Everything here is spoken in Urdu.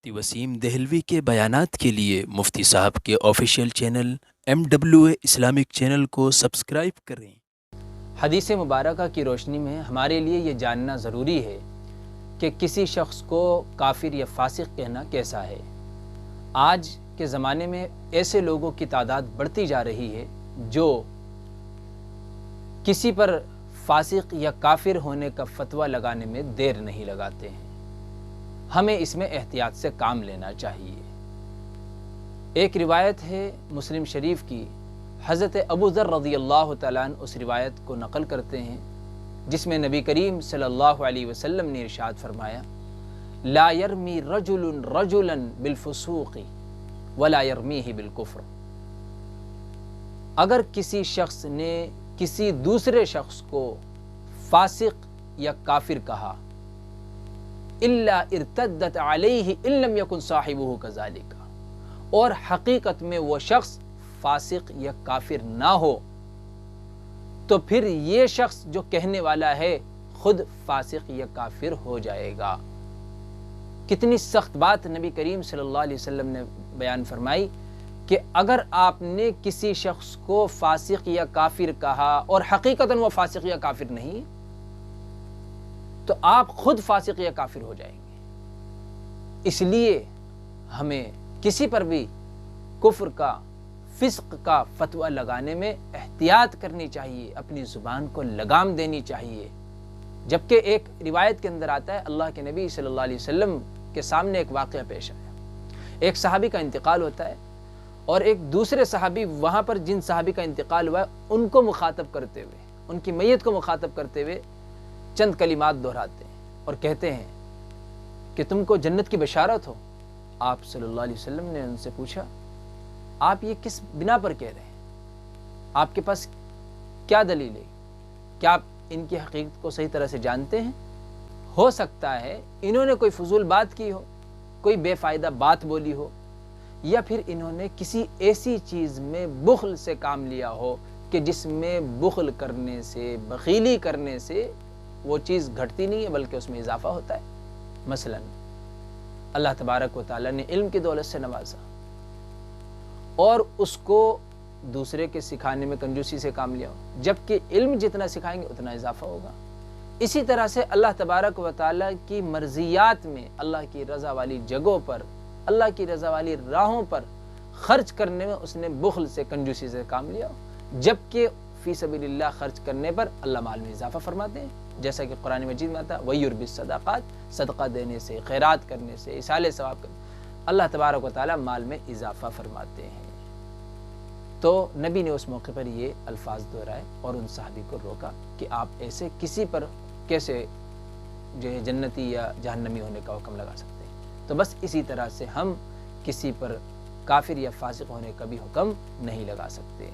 مفتی وسیم دہلوی کے بیانات کے لیے مفتی صاحب کے official channel MWA Islamic channel کو سبسکرائب کریں۔ حدیث مبارکہ کی روشنی میں ہمارے لیے یہ جاننا ضروری ہے کہ کسی شخص کو کافر یا فاسق کہنا کیسا ہے۔ آج کے زمانے میں ایسے لوگوں کی تعداد بڑھتی جا رہی ہے جو کسی پر فاسق یا کافر ہونے کا فتویٰ لگانے میں دیر نہیں لگاتے ہیں۔ ہمیں اس میں احتیاط سے کام لینا چاہیے۔ ایک روایت ہے مسلم شریف کی، حضرت ابو ذر رضی اللہ تعالیٰ عنہ اس روایت کو نقل کرتے ہیں جس میں نبی کریم صلی اللہ علیہ وسلم نے ارشاد فرمایا، لا یرمی رجل رجلا بالفسوق ولا یرمیہ بالکفر۔ اگر کسی شخص نے کسی دوسرے شخص کو فاسق یا کافر کہا، الا ارتدت علیہ ان لم یکن صاحبہ کذالک، اور حقیقت میں وہ شخص فاسق یا کافر نہ ہو تو پھر یہ شخص جو کہنے والا ہے خود فاسق یا کافر ہو جائے گا۔ کتنی سخت بات نبی کریم صلی اللہ علیہ وسلم نے بیان فرمائی کہ اگر آپ نے کسی شخص کو فاسق یا کافر کہا اور حقیقتاً وہ فاسق یا کافر نہیں تو آپ خود فاسق یا کافر ہو جائیں گے۔ اس لیے ہمیں کسی پر بھی کفر کا، فسق کا فتویٰ لگانے میں احتیاط کرنی چاہیے، اپنی زبان کو لگام دینی چاہیے۔ جبکہ ایک روایت کے اندر آتا ہے، اللہ کے نبی صلی اللہ علیہ وسلم کے سامنے ایک واقعہ پیش آیا۔ ایک صحابی کا انتقال ہوتا ہے اور ایک دوسرے صحابی وہاں پر جن صحابی کا انتقال ہوا ہے ان کو مخاطب کرتے ہوئے، ان کی میت کو مخاطب کرتے ہوئے چند کلمات دہراتے ہیں اور کہتے ہیں کہ تم کو جنت کی بشارت ہو۔ آپ صلی اللہ علیہ وسلم نے ان سے پوچھا، آپ یہ کس بنا پر کہہ رہے ہیں؟ آپ کے پاس کیا دلیل ہے؟ کیا آپ ان کی حقیقت کو صحیح طرح سے جانتے ہیں؟ ہو سکتا ہے انہوں نے کوئی فضول بات کی ہو، کوئی بے فائدہ بات بولی ہو، یا پھر انہوں نے کسی ایسی چیز میں بخل سے کام لیا ہو کہ جس میں بخل کرنے سے، بخیلی کرنے سے وہ چیز گھٹتی نہیں ہے بلکہ اس میں اضافہ ہوتا ہے۔ مثلا اللہ تبارک و تعالیٰ نے علم کی دولت سے نوازا اور اس کو دوسرے کے سکھانے میں کنجوسی سے کام لیا ہو، جبکہ علم جتنا سکھائیں گے اتنا اضافہ ہوگا۔ اسی طرح سے اللہ تبارک و تعالیٰ کی مرضیات میں، اللہ کی رضا والی جگہوں پر، اللہ کی رضا والی راہوں پر خرچ کرنے میں اس نے بخل سے، کنجوسی سے کام لیا ہو، جبکہ فی سبیل اللہ خرچ کرنے پر اللہ مال میں اضافہ فرماتے ہیں، جیسا کہ قرآن مجید میں آتا ہے وَيُرْبِ الصَّدَقَاتِ، صدقہ دینے سے، خیرات کرنے سے، اِیصالِ ثواب کرنے سے اللہ تبارک و تعالیٰ مال میں اضافہ فرماتے ہیں۔ تو نبی نے اس موقع پر یہ الفاظ دہرائے اور ان صحابی کو روکا کہ آپ ایسے کسی پر کیسے جو ہے جنتی یا جہنمی ہونے کا حکم لگا سکتے ہیں۔ تو بس اسی طرح سے ہم کسی پر کافر یا فاسق ہونے کا بھی حکم نہیں لگا سکتے۔